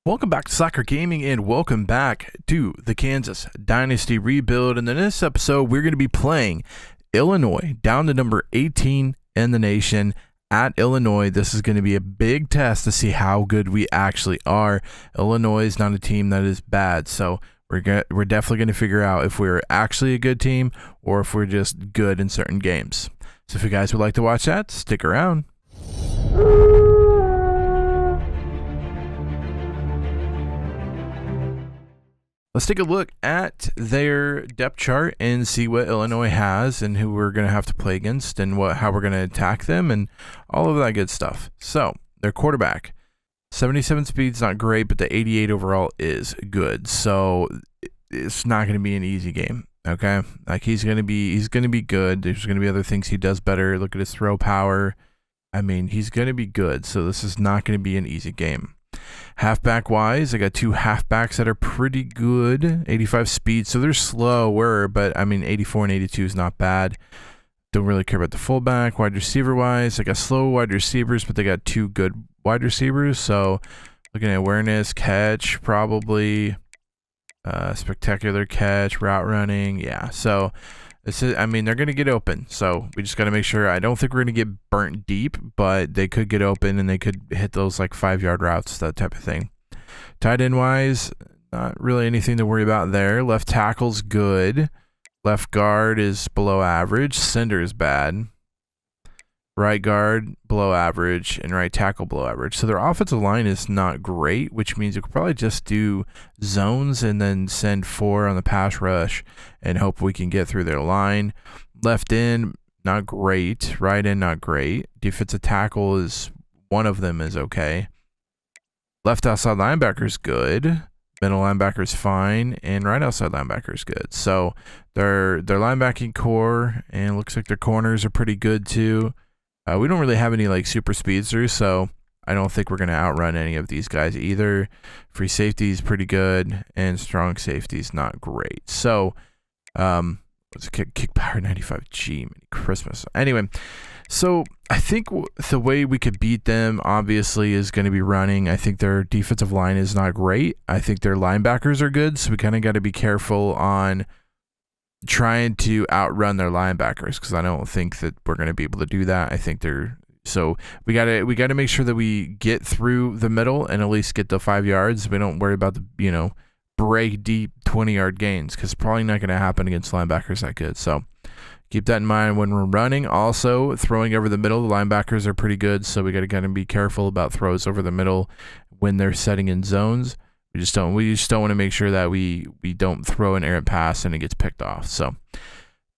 Welcome back to Soccer Gaming and welcome back to the Kansas Dynasty rebuild. And in this episode, we're going to be playing Illinois down to number 18 in the nation at Illinois. This is going to be a big test to see how good we actually are. Illinois is not a team that is bad, so we're definitely going to figure out if we're actually a good team or if we're just good in certain games. So if you guys would like to watch that, stick around. Let's take a look at their depth chart and see what Illinois has and who we're going to have to play against and how we're going to attack them and all of that good stuff. So, their quarterback, 77 speed's not great, but the 88 overall is good. So, it's not going to be an easy game, okay? Like he's going to be good. There's going to be other things he does better. Look at his throw power. I mean, he's going to be good. So, this is not going to be an easy game. Halfback wise, I got two halfbacks that are pretty good, 85 speed, so they're slower, but I mean 84 and 82 is not bad. Don't really care about the fullback. Wide receiver wise, I got slow wide receivers, but they got two good wide receivers. So looking at awareness, catch, probably spectacular catch, route running, yeah. So this is, I mean, they're going to get open, so we just got to make sure. I don't think we're going to get burnt deep, but they could get open and they could hit those like 5-yard routes, that type of thing. Tight end wise, not really anything to worry about there. Left tackle's good. Left guard is below average. Center is bad. Right guard below average and right tackle below average. So their offensive line is not great, which means you could probably just do zones and then send 4 on the pass rush and hope we can get through their line. Left end, not great. Right end, not great. Defensive tackle is one of them is okay. Left outside linebacker is good. Middle linebacker is fine, and right outside linebacker is good. So their linebacking core and looks like their corners are pretty good too. We don't really have any like super speedsters, so I don't think we're going to outrun any of these guys either. Free safety is pretty good, and strong safety is not great. So, what's a kick power 95G? Merry Christmas. Anyway, so I think the way we could beat them, obviously, is going to be running. I think their defensive line is not great. I think their linebackers are good, so we kind of got to be careful on trying to outrun their linebackers, because I don't think that we're going to be able to do that. I think we got to make sure that we get through the middle and at least get the 5 yards. We don't worry about the break deep 20-yard gains, because it's probably not going to happen against linebackers that good. So keep that in mind when we're running. Also, throwing over the middle, the linebackers are pretty good, so we got to kind of be careful about throws over the middle when they're setting in zones. We just don't want to make sure that we don't throw an errant pass and it gets picked off. So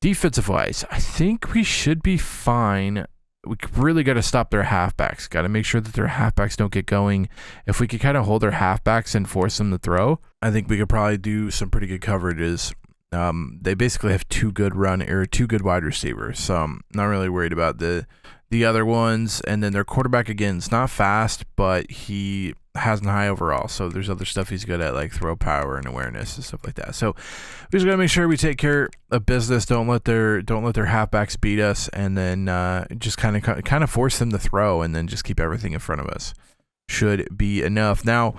defensive wise, I think we should be fine. We really got to stop their halfbacks. Got to make sure that their halfbacks don't get going. If we could kind of hold their halfbacks and force them to throw, I think we could probably do some pretty good coverages. They basically have two good wide receivers, so I'm not really worried about the other ones. And then their quarterback, again, is not fast, but he has an high overall, so there's other stuff he's good at, like throw power and awareness and stuff like that. So we just gotta make sure we take care of business. Don't let their halfbacks beat us, and then just kind of force them to throw, and then just keep everything in front of us. Should be enough. Now,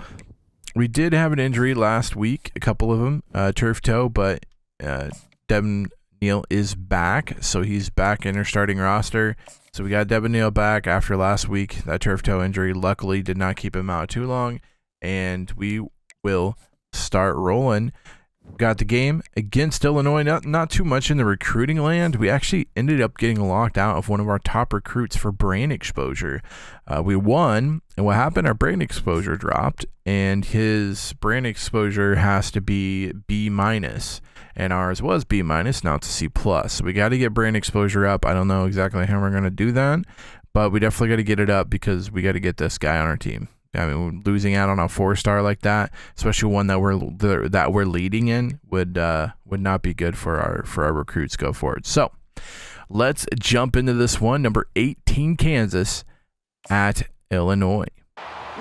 we did have an injury last week, a couple of them, turf toe, but Devin Neal is back, so he's back in our starting roster. So we got Devin Neal back after last week. That turf toe injury luckily did not keep him out too long, and we will start rolling. Got the game against Illinois, not too much in the recruiting land. We actually ended up getting locked out of one of our top recruits for brain exposure. We won, and what happened? Our brain exposure dropped, and his brain exposure has to be B-, and ours was B-, now it's C+. So we got to get brain exposure up. I don't know exactly how we're going to do that, but we definitely got to get it up because we got to get this guy on our team. I mean, losing out on a 4-star like that, especially one that we're leading in, would not be good for our recruits go forward. So let's jump into this one. Number 18 Kansas at Illinois.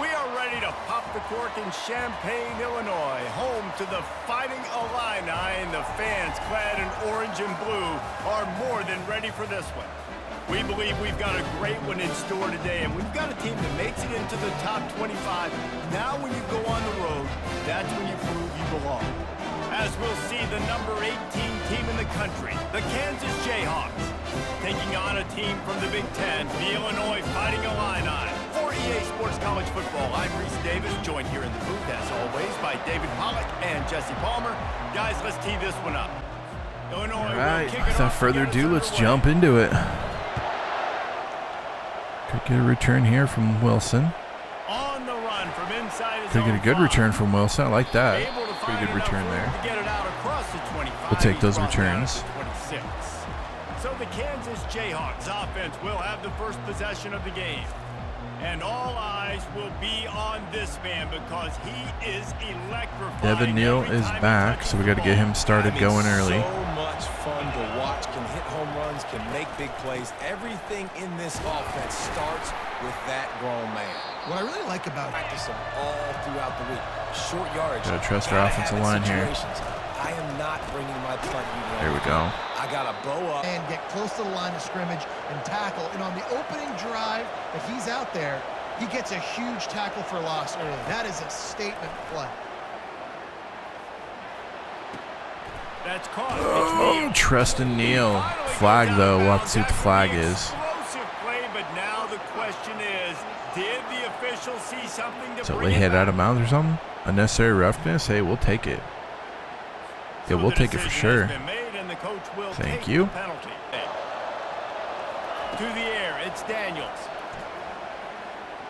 We are ready to pop the cork in Champaign, Illinois, home to the Fighting Illini, and the fans clad in orange and blue are more than ready for this one. We believe we've got a great one in store today, and we've got a team that makes it into the top 25. Now when you go on the road, along. As we'll see the number 18 team in the country, the Kansas Jayhawks, taking on a team from the Big Ten, the Illinois Fighting Illini. For EA Sports College Football, I'm Reese Davis, joined here in the booth, as always, by David Pollack and Jesse Palmer. Guys, let's tee this one up. Illinois. All right, without further ado, let's jump into it. Could get a return here from Wilson. On the run from inside his Could get a good return from Wilson. I like that. Able to Pretty good return there. to get it out across the 25. We'll take those He brought it down returns. to 26. So the Kansas Jayhawks offense will have the first possession of the game. And all eyes will be on this man because he is electrifying. Devin Neal is back, so we got to get him started going early. So much fun to watch. Can hit home runs, can make big plays. Everything in this offense starts with that grown man. What I really like about practice him all throughout the week. Short yardage. Gotta trust our offensive line here. I am not bringing my punt unit. There we go. I got to bow up and get close to the line of scrimmage and tackle. And on the opening drive that he's out there, he gets a huge tackle for loss early. That is a statement play. That's caught. Oh, Treston Neal. Flag, though. We'll have to see what the flag is. Explosive play, but now the question is, did the official see something to So bring they it hit back? out of bounds or something? Unnecessary roughness? Hey, we'll take it. Yeah, we'll take it for sure. Thank you. To the air, it's Daniels.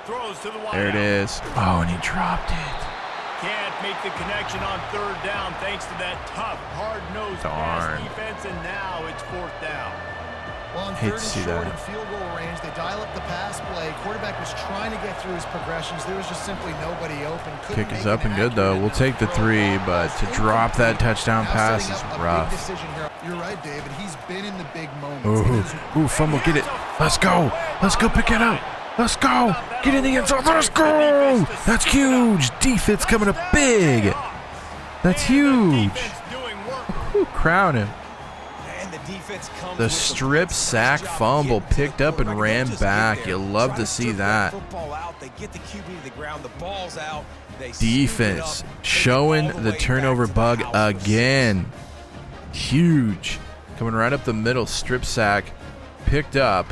Throws to the wide. There it is. Oh, and he dropped it. Can't make the connection on third down thanks to that tough, hard-nosed pass defense, and now it's fourth down. Well, on Hate third to and see short that. and field goal range, they dial up the pass play. Quarterback was trying to get through his progressions. There was just simply nobody open. Couldn't Kick is make up an and good, though. accurate We'll take the enough 3, throw. but to drop that touchdown Now pass setting is up a big rough. decision here. You're right, David. He's been in the big moments. Ooh, fumble, get it. Let's go. Let's go pick it up. Let's go. Get in the end zone. Let's go. That's huge. Defense coming up big. That's huge. Ooh, crown him. and the defense comes The with strip sack fumble picked up and ran back. You love to see that. Football out, they get the QB to the ground, the ball's out. They Defense showing the turnover bug again. Huge. Coming right up the middle, strip sack, picked up,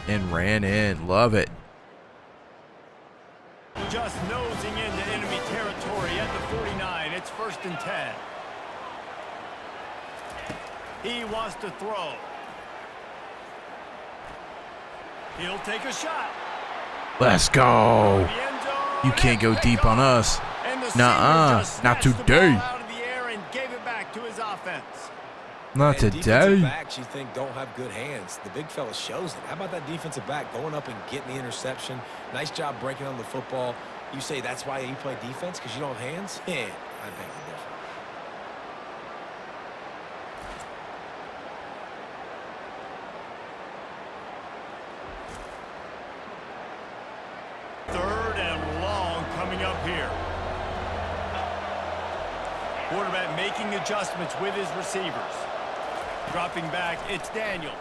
and ran in. Love it. Just nosing into enemy territory at the 49. It's 1st and 10. He wants to throw. He'll take a shot. Let's go. The end zone. You can't go deep on us. And the Nuh-uh. senior just Not snatched the today. ball out of the air and gave it back to his offense. Not And defensive today. backs you think don't have good hands. The big fella shows it. How about that defensive back going up and getting the interception? Nice job breaking on the football. You say that's why you play defense because you don't have hands? Yeah, I think different. Third and long coming up here. Quarterback making adjustments with his receivers. Dropping back, it's Daniels.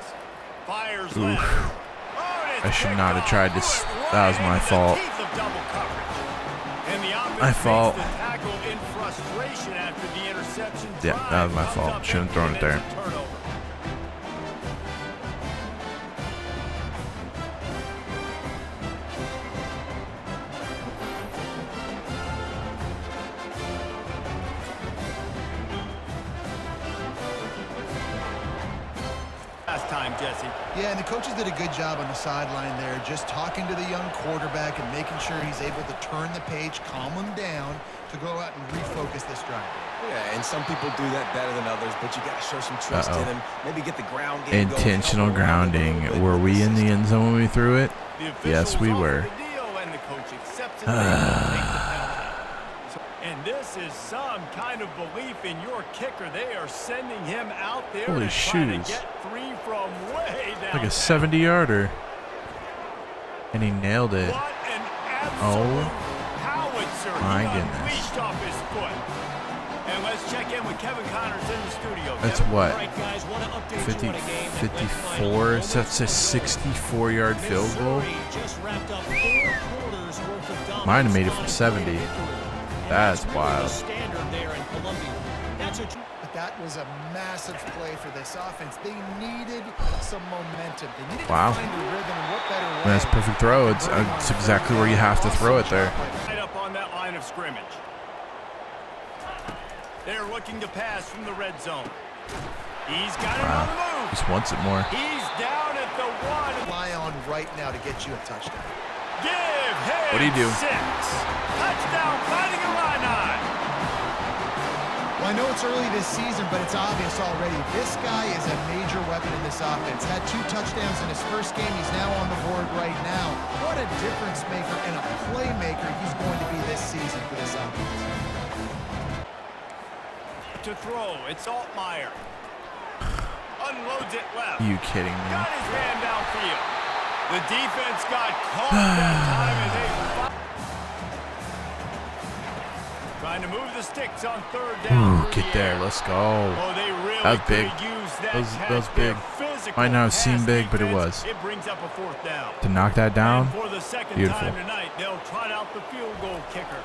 Fires left. Oh, and it's I should picked not have off. tried this. Right That was my into the fault. teeth of double coverage. And the offense My makes fault. the tackle in frustration after the interception. Yeah, that was my Drive fault. comes up Shouldn't have thrown it empty, and there. it's a turnover. Last time, Jesse. Yeah, and the coaches did a good job on the sideline there, just talking to the young quarterback and making sure he's able to turn the page, calm him down to go out and refocus this drive. Yeah, and some people do that better than others, but you got to show some trust in him. Maybe get the ground game going. Intentional grounding. Were we in the end zone when we threw it? The Yes, we officials were. offer the deal, and the coach accepts it. They take the penalty. And this is some kind of belief in your kicker. They are sending him out there Holy to try to shoes. get 3 from way down. Like a 70-yarder. And he nailed it. What an Oh, absolute howitzer. my He goodness. unleashed off his foot. And let's check in with Kevin Connors in the studio. That's Kevin? what? All right, guys, want to update 50, you on a game that went 54. So that's a 64-yard field goal. Missouri just wrapped up 4 quarters worth of dominance Might have made it from on 70. victory. That's wild. Standard there in Columbia. But that was a massive play for this offense. They needed some momentum. They needed to find a rhythm. And what better way? That's a perfect throw. It's exactly where you have to throw it there. Right up on that line of scrimmage. They're looking to pass from the red zone. He's got it on the move. Just wants it more. He's down at the 1. Rely on right now to get you a touchdown. Give him What do you do? 6. Touchdown, Fighting Illini. Well, I know it's early this season, but it's obvious already. This guy is a major weapon in this offense. Had 2 touchdowns in his first game. He's now on the board right now. What a difference maker and a playmaker he's going to be this season for this offense. To throw, it's Altmaier. Unloads it left. You kidding me? Got his man downfield. The defense got caught that time as they trying to move the sticks on 3rd down. Ooh, get there. Let's go. Oh, they really That was big. That was big. Might not have seemed big, but it was. It brings up a 4th down. To knock that down, And for the second beautiful. time tonight, they'll trot out the field goal kicker.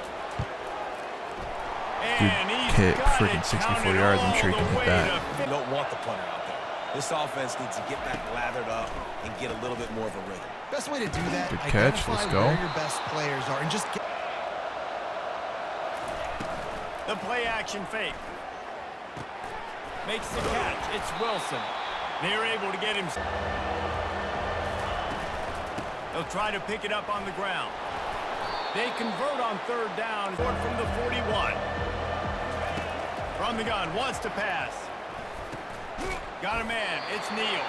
Dude, And he's hit got freaking it 64 counted yards. I'm all sure he the can hit way that. to You don't want the punter out there. This offense needs to get back lathered up and get a little bit more of a rhythm. Best way to do that, Good catch. identify Let's go. where your best players are and just get the play action fake. Makes the catch. It's Wilson. They're able to get him. They'll try to pick it up on the ground. They convert on 3rd down. From the 41. From the gun. Wants to pass. Got a man. It's Neal.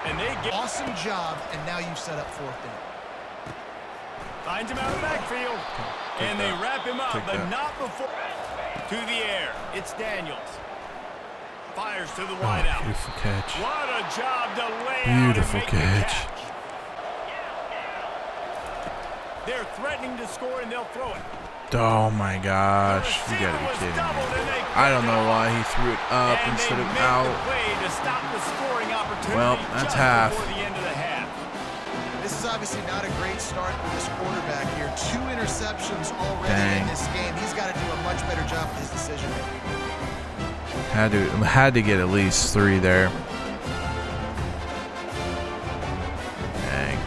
And they get... awesome job, and now you've set up 4th down. Finds him out of the backfield. And they wrap him up, but not before. To the air. It's Daniels. Fires to the wideout. Beautiful catch. What a job to lay out and Beautiful make the catch. They're threatening to score, and they'll throw it. Oh my gosh. You gotta be kidding me. I don't know why he threw it up And instead they of make out. the play to stop the scoring opportunity. Well, that's just half. before the end of the half. This is obviously not a great start for this quarterback here. 2 interceptions already in this game. He's got to do a much better job with his decision making. Had to get at least 3 there. Dang.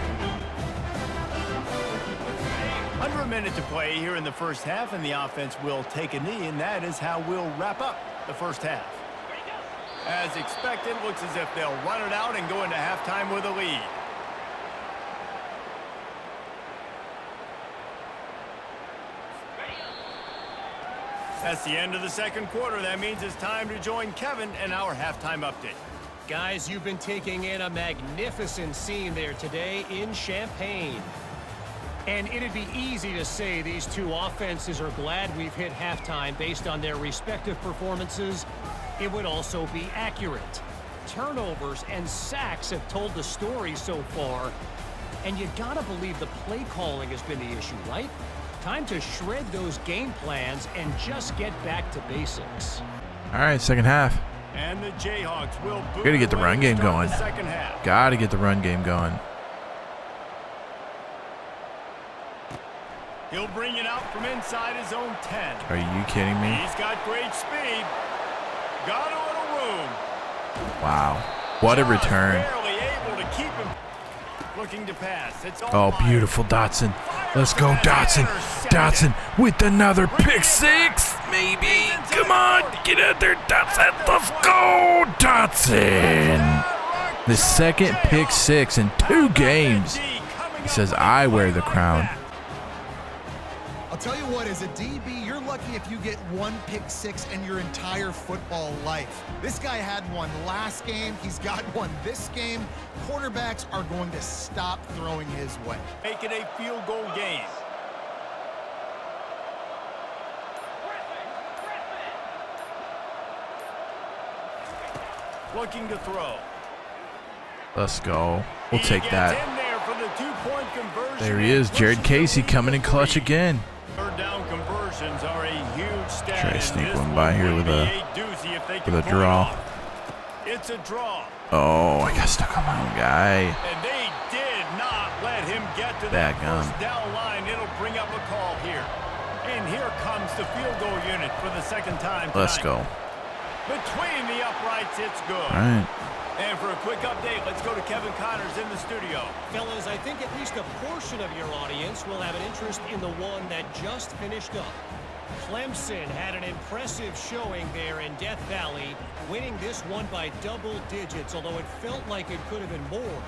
Under a minute to play here in the first half, and the offense will take a knee, and that is how we'll wrap up the first half. As expected, looks as if they'll run it out and go into halftime with a lead. That's the end of the second quarter. That means it's time to join Kevin in our halftime update. Guys, you've been taking in a magnificent scene there today in Champaign. And it'd be easy to say these 2 offenses are glad we've hit halftime based on their respective performances. It would also be accurate. Turnovers and sacks have told the story so far. And you gotta believe the play calling has been the issue, right? Time to shred those game plans and just get back to basics. All right, second half. And the Jayhawks will boot Gotta get the away run to game start going. the second half. Gotta get the run game going. He'll bring it out from inside his own 10. Are you kidding me? He's got great speed. Got a little room. Wow. What a Just return. barely able to keep him. Looking to pass. It's all Oh, Myers. beautiful Dotson. Let's go, Fires Dotson. and intercepted. Dotson with another pick 6. Maybe. Come on. Get out there, Dotson. Let's go, Dotson. The second pick 6 in 2 games. He says, I wear the crown. I'll tell you what, as a DB, you're lucky if you get 1 pick 6 in your entire football life. This guy had 1 last game. He's got 1 this game. Quarterbacks are going to stop throwing his way. Make it a field goal game. Looking to throw. Let's go. We'll He take gets that. in there for the 2-point conversion. There he is, Jared Casey coming in clutch again. Third down conversions are a huge stat. Try to and sneak this one by here will with be a doozy if they can pull it draw. off. It's a draw. Oh, I got stuck on my own guy. And they did not let him get to Bad that gun. first down line. It'll bring up a call here. And here comes the field goal unit for the second time tonight. Let's go. Between the uprights, it's good. All right. And for a quick update, let's go to Kevin Connors in the studio. Fellas, I think at least a portion of your audience will have an interest in the one that just finished up. Clemson had an impressive showing there in Death Valley, winning this one by double digits, although it felt like it could have been more.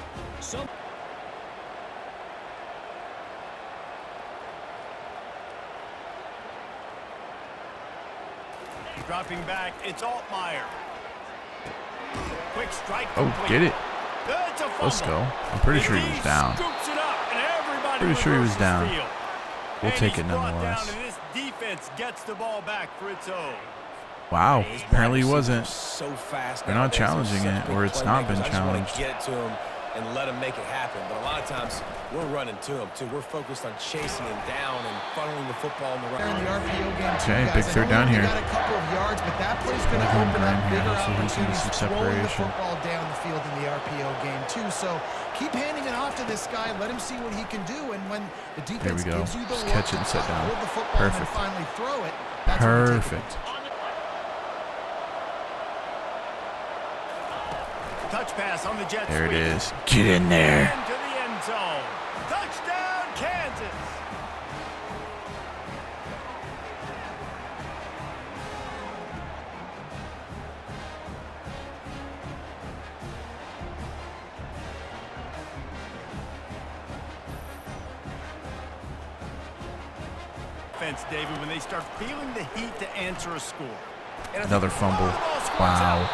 Dropping back, it's Altmaier. Quick strike. Oh, complete. get it. It's a fumble. Let's go. I'm pretty sure he was down. Scoops it up, and everybody Pretty sure he was reverses down. field. We'll And take he's it brought nonetheless. down, and this defense gets the ball back for its own. Wow. Apparently he wasn't. So fast. They're not nowadays. challenging They're such it, or big it's not been playmakers. I just want challenged. to get it to him and let him make it happen. But a lot of times we're running to him too. We're focused on chasing him down and funneling the football in the right. There in the RPO game too, Okay, guys. big I third know down he here. got a couple of yards, but that play's going to Let him open grind up here, bigger so he can get opportunities some throwing the separation. football down the field in the RPO game too. So keep handing it off to this guy. Let him see what he can do. And when the There defense we go. gives you the Just look catch it and set to down. hold the football Perfect. and finally throw it, that's what you take it. Perfect. Touch pass on the jet There it sweep. is. Get in there. Into the end zone. Touchdown, Kansas. Offense, David, when they start feeling the heat to answer a score. And I Another think fumble. the ball squirts Wow. out.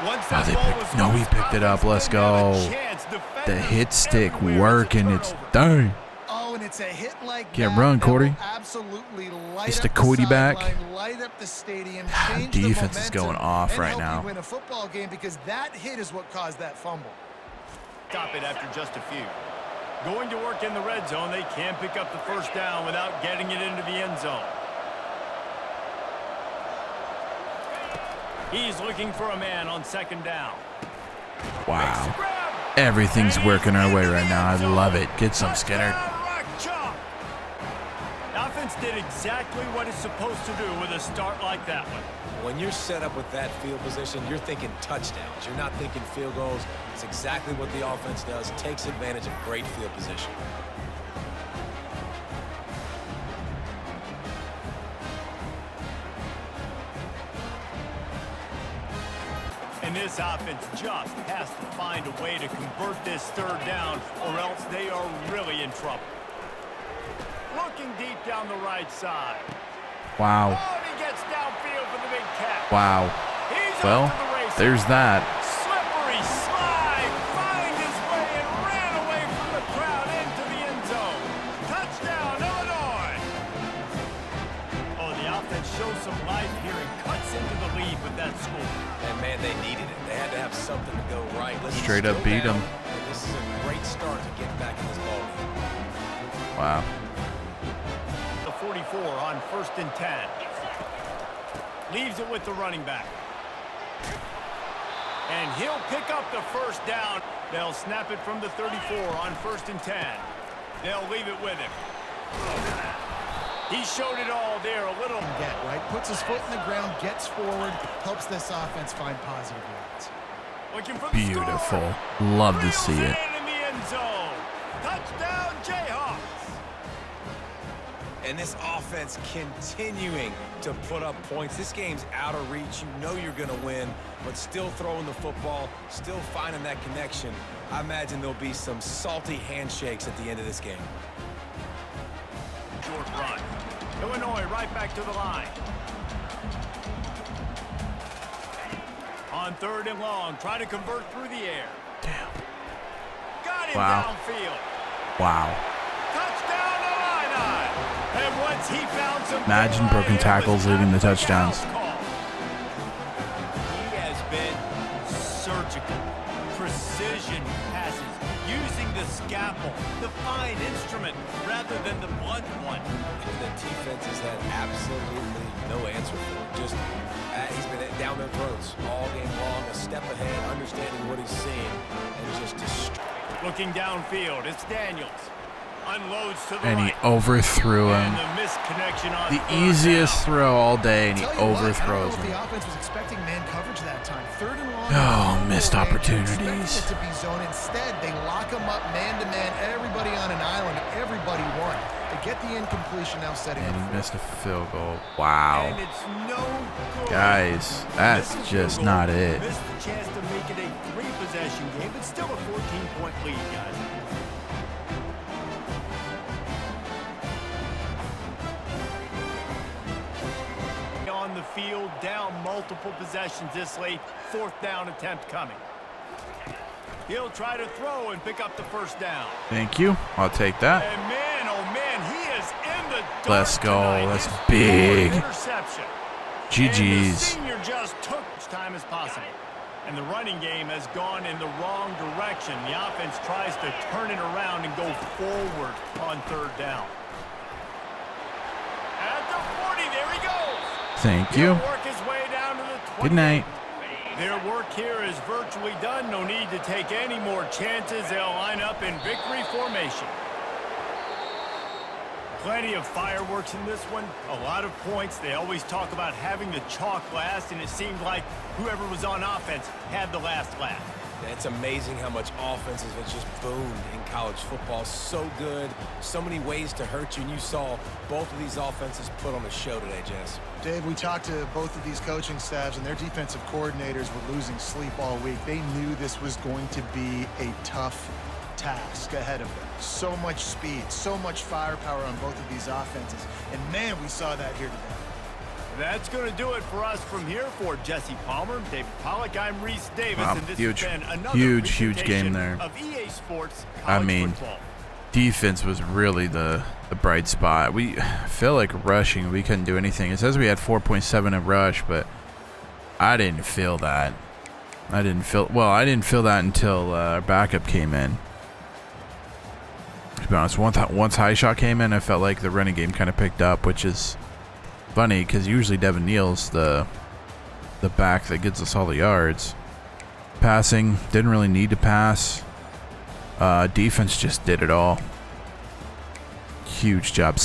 Once Oh, that they ball picked- was no, he loose, picked it up. offense Let's didn't have a go. chance. The Defenders hit stick everywhere. It's a working. It's turnover. dang. Oh, and it's a hit like Can't that run, that Cordy. will absolutely light It's up the Cody back. sideline, light up the stadium, change the Defense is momentum, going off and right help now. you win a football game because that hit is what caused that fumble. Stop it after just a few. Going to work in the red zone, they can't pick up the first down without getting it into the end zone. He's looking for a man on second down. Wow. Grab. Everything's And working our he's way into right the now. I end zone. love it. Get some, Skinner. Touchdown, Rock Chalk. The offense did exactly what it's supposed to do with a start like that one. When you're set up with that field position, you're thinking touchdowns. You're not thinking field goals. It's exactly what the offense does. Takes advantage of great field position. And this offense just has to find a way to convert this third down, or else they are really in trouble. Looking deep down the right side. Wow. Oh, and he gets downfield for the big catch. Wow. He's Well, off to the races. there's that. Slippery slide, find his way and ran away from the crowd into the end zone. Touchdown, Illinois. Oh, the offense shows some life here and cuts into the lead with that score. And man, they needed it. They had to have something to go right. Listen, Straight up still beat down, 'em. and this is a great start to get back in this ball game. Wow. The 44 on 1st and 10. Leaves it with the running back. And he'll pick up the first down. They'll snap it from the 34 on 1st and 10. They'll leave it with him. He showed it all there a little. Get right, puts his foot in the ground, gets forward, helps this offense find positive yards. Looking for the Beautiful. score. Love to Reels see it. in the end zone. Touchdown, Jayhawks. And this offense continuing to put up points. This game's out of reach. You know you're going to win, but still throwing the football, still finding that connection. I imagine there'll be some salty handshakes at the end of this game. Short run. Illinois right back to the line. On 3rd and long, try to convert through the air. Damn. Got him Wow. downfield. Wow. Touchdown, Illini. And once he found some Imagine daylight, broken it was tackles time leading the for the touchdowns. house call. He has been surgical. Precision passes, using the scalpel, the fine instrument, rather than the blunt one. And the defense has had absolutely no answer for it. Just, he's been down their throats all game long, a step ahead, understanding what he's seeing, and just destroying. Looking downfield, it's Daniels. Unloads to the And he right. overthrew And him. the misconnection on The third easiest down. throw all day, and he Tell you what, I don't know overthrows if him. the offense was expecting man coverage that time. Third and long. Oh, missed Expecting opportunities. it to be zone. Instead, they lock him up man to man. Everybody on an island. Everybody won. They get the incompletion now, setting And up. he missed a field goal. And Wow. it's no good. Guys, that's Missed the just field goal, not it. Missed the chance to make it a 3-possession game, but still a 14-point lead, guys. On the field, down multiple possessions this late. 4th down attempt coming. He'll try to throw and pick up the first down. Thank you. I'll take that. And man, oh man, he is in the dark Let's go. tonight. That's His big. fourth interception. And the GG's. senior just took as time as possible. And the running game has gone in the wrong direction. The offense tries to turn it around and go forward on 3rd down. At the 40, there he goes. Thank He'll you. work his way down to the 20. Good night. Their work here is virtually done. No need to take any more chances. They'll line up in victory formation. Plenty of fireworks in this one. A lot of points. They always talk about having the chalk last, and it seemed like whoever was on offense had the last laugh. It's amazing how much offenses have just boomed in college football. So good, so many ways to hurt you, and you saw both of these offenses put on a show today, Jess. Dave, we talked to both of these coaching staffs, and their defensive coordinators were losing sleep all week. They knew this was going to be a tough task ahead of them. So much speed, so much firepower on both of these offenses. And man, we saw that here today. That's going to do it for us from here. For Jesse Palmer, David Pollack, I'm Reese Davis, Wow, and this huge, has been another huge game presentation there. of EA Sports I College mean, Football. defense was really the bright spot. We feel like rushing, we couldn't do anything. It says we had 4.7 in rush, but I didn't feel that. I didn't feel that until our backup came in. To be honest, once High Shot came in, I felt like the running game kind of picked up, which is funny because usually Devin Neal's the back that gets us all the yards. Passing, didn't really need to pass. Defense just did it all. Huge job.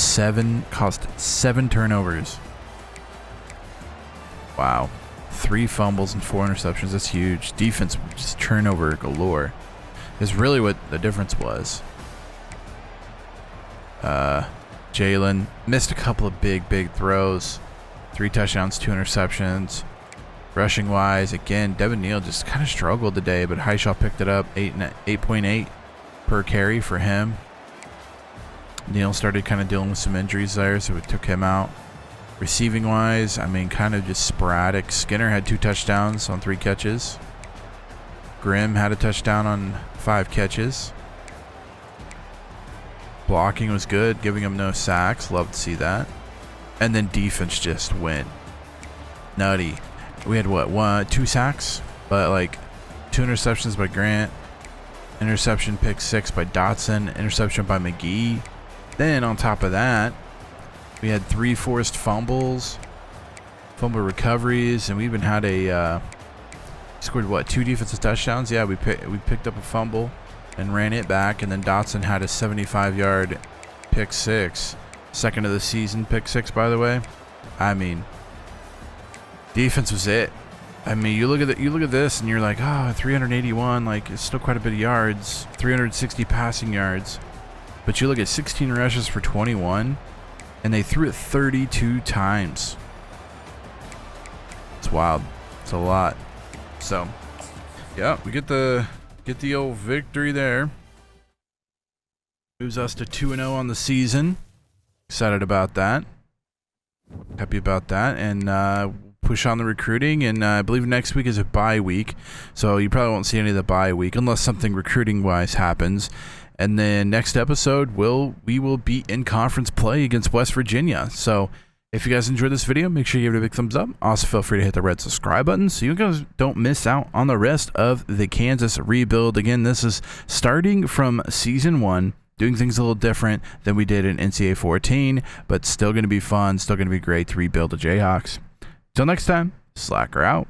Cost 7 turnovers. Wow. 3 fumbles and 4 interceptions. That's huge. Defense just turnover galore. Is really what the difference was. Jalen missed a couple of big throws. 3 touchdowns, 2 interceptions. Rushing wise, again, Devin Neal just kind of struggled today, but Highshaw picked it up. 8.8 per carry for him. Neal started kind of dealing with some injuries there, so it took him out. Receiving wise, I mean, kind of just sporadic. Skinner had 2 touchdowns on 3 catches. Grimm had a touchdown on 5 catches. Blocking was good, giving him no sacks. Love to see that. And then defense just went nutty. We had 2 sacks, but like 2 interceptions by Grant, interception pick 6 by Dotson, interception by McGee. Then on top of that, we had 3 forced fumbles, fumble recoveries, and we even had scored 2 defensive touchdowns. Yeah, we picked up a fumble and ran it back, and then Dotson had a 75-yard pick 6, second of the season pick 6, by the way. I mean, defense was it. I mean, you look at this, and you're like, 381, like it's still quite a bit of yards, 360 passing yards, but you look at 16 rushes for 21, and they threw it 32 times. It's wild. It's a lot. So, yeah, we get the old victory there. Moves us to 2-0 on the season. Excited about that. Happy about that. And push on the recruiting. And I believe next week is a bye week. So you probably won't see any of the bye week unless something recruiting-wise happens. And then next episode, we will be in conference play against West Virginia. So if you guys enjoyed this video, make sure you give it a big thumbs up. Also, feel free to hit the red subscribe button so you guys don't miss out on the rest of the Kansas rebuild. Again, this is starting from Season 1, doing things a little different than we did in NCAA 14, but still going to be fun, still going to be great to rebuild the Jayhawks. Till next time, Slacker out.